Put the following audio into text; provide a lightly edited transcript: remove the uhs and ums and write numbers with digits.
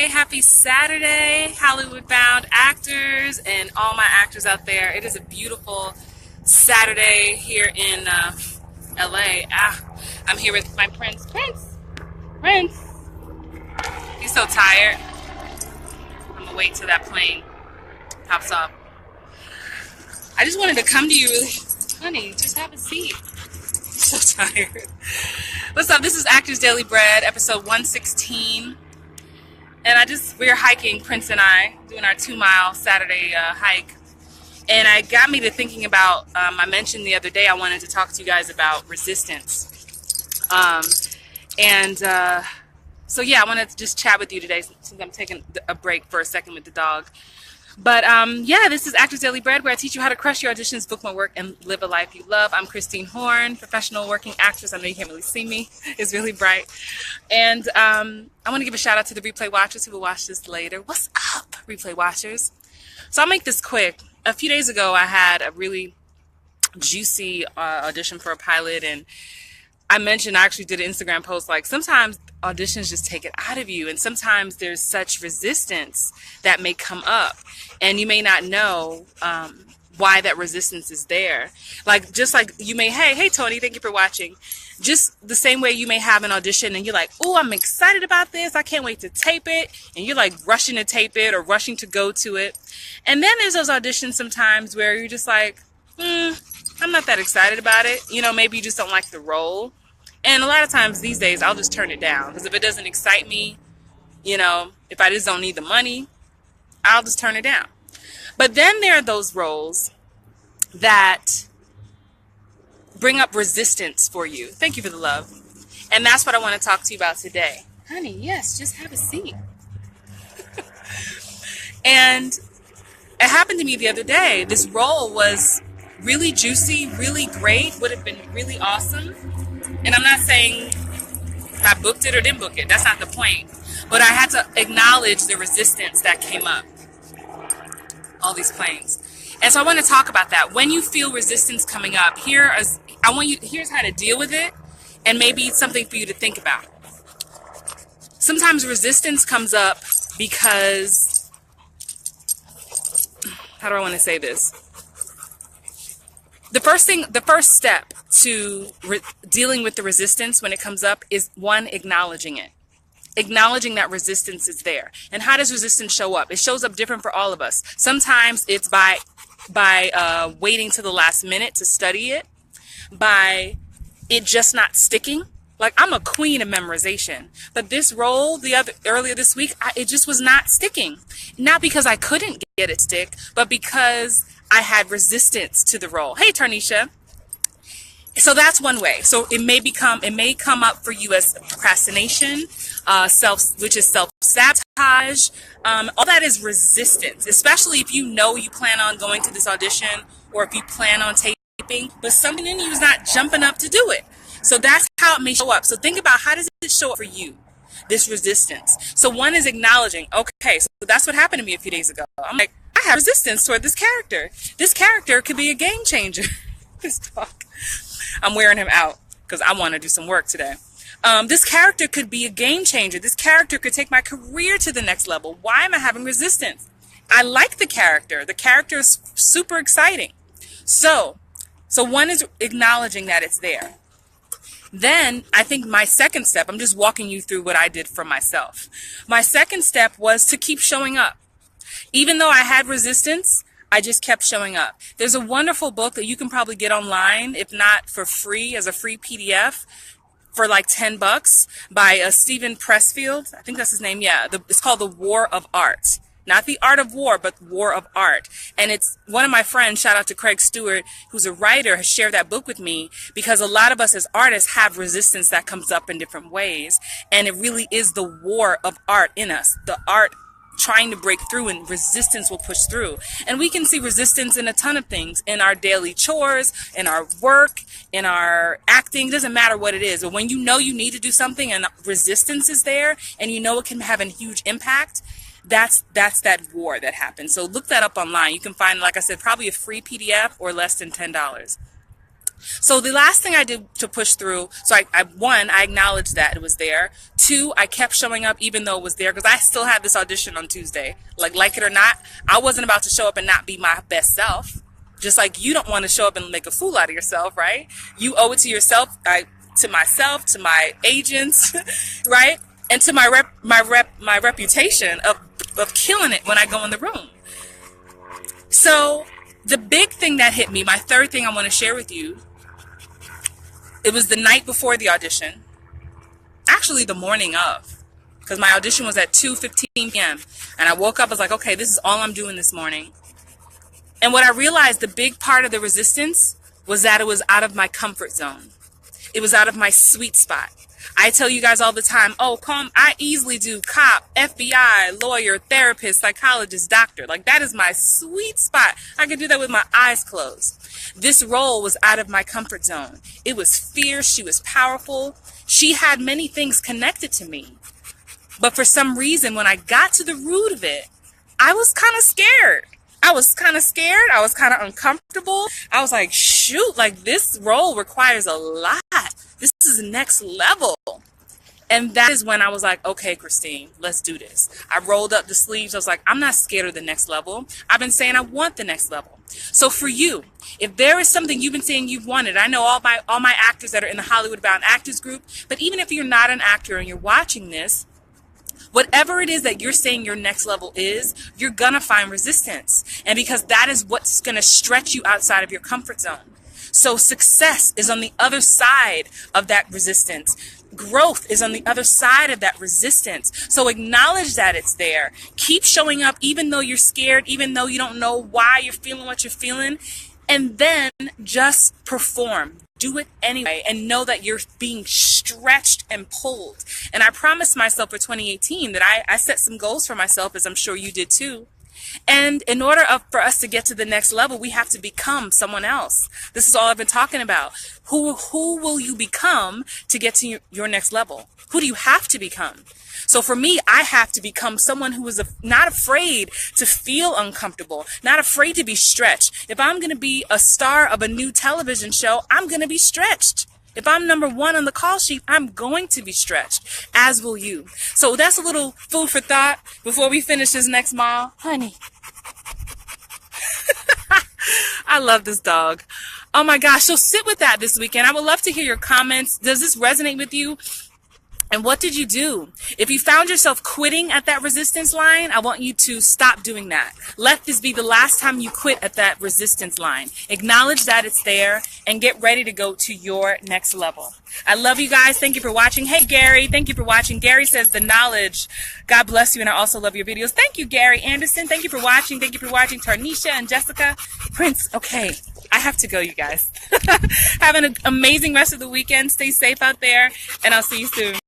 Hey, happy Saturday, Hollywood bound actors and all my actors out there. It is a beautiful Saturday here in LA. I'm here with my Prince. Prince. He's so tired. I'm gonna wait till that plane pops up. I just wanted to come to you really, honey, just have a seat. I'm so tired. What's up? This is Actors Daily Bread, episode 116. And we're hiking, Prince and I, doing our 2-mile Saturday hike. And it got me to thinking about, I mentioned the other day I wanted to talk to you guys about resistance. So yeah, I wanted to just chat with you today since I'm taking a break for a second with the dog. But yeah, this is Actors Daily Bread, where I teach you how to crush your auditions, book more work, and live a life you love. I'm Christine Horn, professional working actress. I know you can't really see me. It's really bright. And I want to give a shout out to the replay watchers who will watch this later. What's up, replay watchers? So I'll make this quick. A few days ago, I had a really juicy audition for a pilot, and I mentioned, I actually did an Instagram post, like sometimes auditions just take it out of you, and sometimes there's such resistance that may come up and you may not know why that resistance is there. Like, just like you may, hey Tony, thank you for watching. Just the same way you may have an audition and you're like, oh, I'm excited about this, I can't wait to tape it, and you're like rushing to tape it or rushing to go to it. And then there's those auditions sometimes where you're just like, I'm not that excited about it. You know, maybe you just don't like the role. And a lot of times these days, I'll just turn it down, because if it doesn't excite me, you know, if I just don't need the money, I'll just turn it down. But then there are those roles that bring up resistance for you. Thank you for the love. And that's what I want to talk to you about today. Honey, yes, just have a seat. And it happened to me the other day. This role was really juicy, really great, would have been really awesome. And I'm not saying if I booked it or didn't book it. That's not the point. But I had to acknowledge the resistance that came up. All these planes. And so I want to talk about that. When you feel resistance coming up, here's how to deal with it, and maybe it's something for you to think about. Sometimes resistance comes up because, how do I want to say this? The first step to dealing with the resistance when it comes up is, one, acknowledging it. Acknowledging that resistance is there. And how does resistance show up? It shows up different for all of us. Sometimes it's by waiting to the last minute to study it, by it just not sticking. Like, I'm a queen of memorization, but this role earlier this week, it just was not sticking. Not because I couldn't get it stick, but because I had resistance to the role. Hey, Tarnisha. So that's one way. So it may come up for you as procrastination, which is self-sabotage. All that is resistance, especially if you know you plan on going to this audition, or if you plan on taping, but something in you is not jumping up to do it. So that's how it may show up. So think about, how does it show up for you, this resistance? So one is acknowledging, okay, so that's what happened to me a few days ago. I'm like, I have resistance toward this character. This character could be a game changer. This dog. I'm wearing him out because I want to do some work today. This character could be a game changer. This character could take my career to the next level. Why am I having resistance? I like the character. The character is super exciting. So one is acknowledging that it's there. Then I think my second step, I'm just walking you through what I did for myself. My second step was to keep showing up. Even though I had resistance, I just kept showing up. There's a wonderful book that you can probably get online, if not for free, as a free PDF, for like $10 by Stephen Pressfield. I think that's his name. Yeah, it's called The War of Art. Not the art of war, but War of Art. And it's one of my friends, shout out to Craig Stewart, who's a writer, has shared that book with me, because a lot of us as artists have resistance that comes up in different ways. And it really is the war of art in us. The art trying to break through, and resistance will push through. And we can see resistance in a ton of things, in our daily chores, in our work, in our acting. It doesn't matter what it is. But when you know you need to do something and resistance is there, and you know it can have a huge impact, that's that war that happens. So look that up online. You can find, like I said, probably a free PDF or less than $10. So the last thing I did to push through, so one, I acknowledged that it was there. Two, I kept showing up even though it was there, because I still had this audition on Tuesday. Like it or not, I wasn't about to show up and not be my best self. Just like you don't want to show up and make a fool out of yourself, right? You owe it to yourself, to myself, to my agents, right? And to my reputation of killing it when I go in the room. So the big thing that hit me, my third thing I want to share with you, it was the night before the audition, actually the morning of, because my audition was at 2:15 p.m. and I woke up, I was like, okay, this is all I'm doing this morning. And what I realized, the big part of the resistance was that it was out of my comfort zone. It was out of my sweet spot. I tell you guys all the time, oh, I easily do cop, FBI, lawyer, therapist, psychologist, doctor. Like, that is my sweet spot. I can do that with my eyes closed. This role was out of my comfort zone. It was fierce. She was powerful. She had many things connected to me. But for some reason, when I got to the root of it, I was kind of scared. I was kind of uncomfortable. I was like, shoot, like this role requires a lot. This is next level. And that is when I was like, okay, Christine, let's do this. I rolled up the sleeves. I was like, I'm not scared of the next level. I've been saying I want the next level. So for you, if there is something you've been saying you've wanted, I know all my actors that are in the Hollywood Bound Actors Group, but even if you're not an actor and you're watching this, whatever it is that you're saying your next level is, you're going to find resistance. And because that is what's going to stretch you outside of your comfort zone. So success is on the other side of that resistance. Growth is on the other side of that resistance. So acknowledge that it's there. Keep showing up even though you're scared, even though you don't know why you're feeling what you're feeling. And then just perform. Do it anyway and know that you're being stretched and pulled. And I promised myself for 2018 that I set some goals for myself, as I'm sure you did too. And in order for us to get to the next level, we have to become someone else. This is all I've been talking about. Who will you become to get to your next level? Who do you have to become? So for me, I have to become someone who is not afraid to feel uncomfortable, not afraid to be stretched. If I'm going to be a star of a new television show, I'm going to be stretched. If I'm number one on the call sheet, I'm going to be stretched, as will you. So that's a little food for thought before we finish this next mile. Honey. I love this dog. Oh my gosh. So sit with that this weekend. I would love to hear your comments. Does this resonate with you? And what did you do? If you found yourself quitting at that resistance line, I want you to stop doing that. Let this be the last time you quit at that resistance line. Acknowledge that it's there and get ready to go to your next level. I love you guys. Thank you for watching. Hey, Gary, thank you for watching. Gary says the knowledge. God bless you. And I also love your videos. Thank you, Gary Anderson. Thank you for watching. Thank you for watching. Tarnisha and Jessica. Prince. Okay. I have to go, you guys. Have an amazing rest of the weekend. Stay safe out there, and I'll see you soon.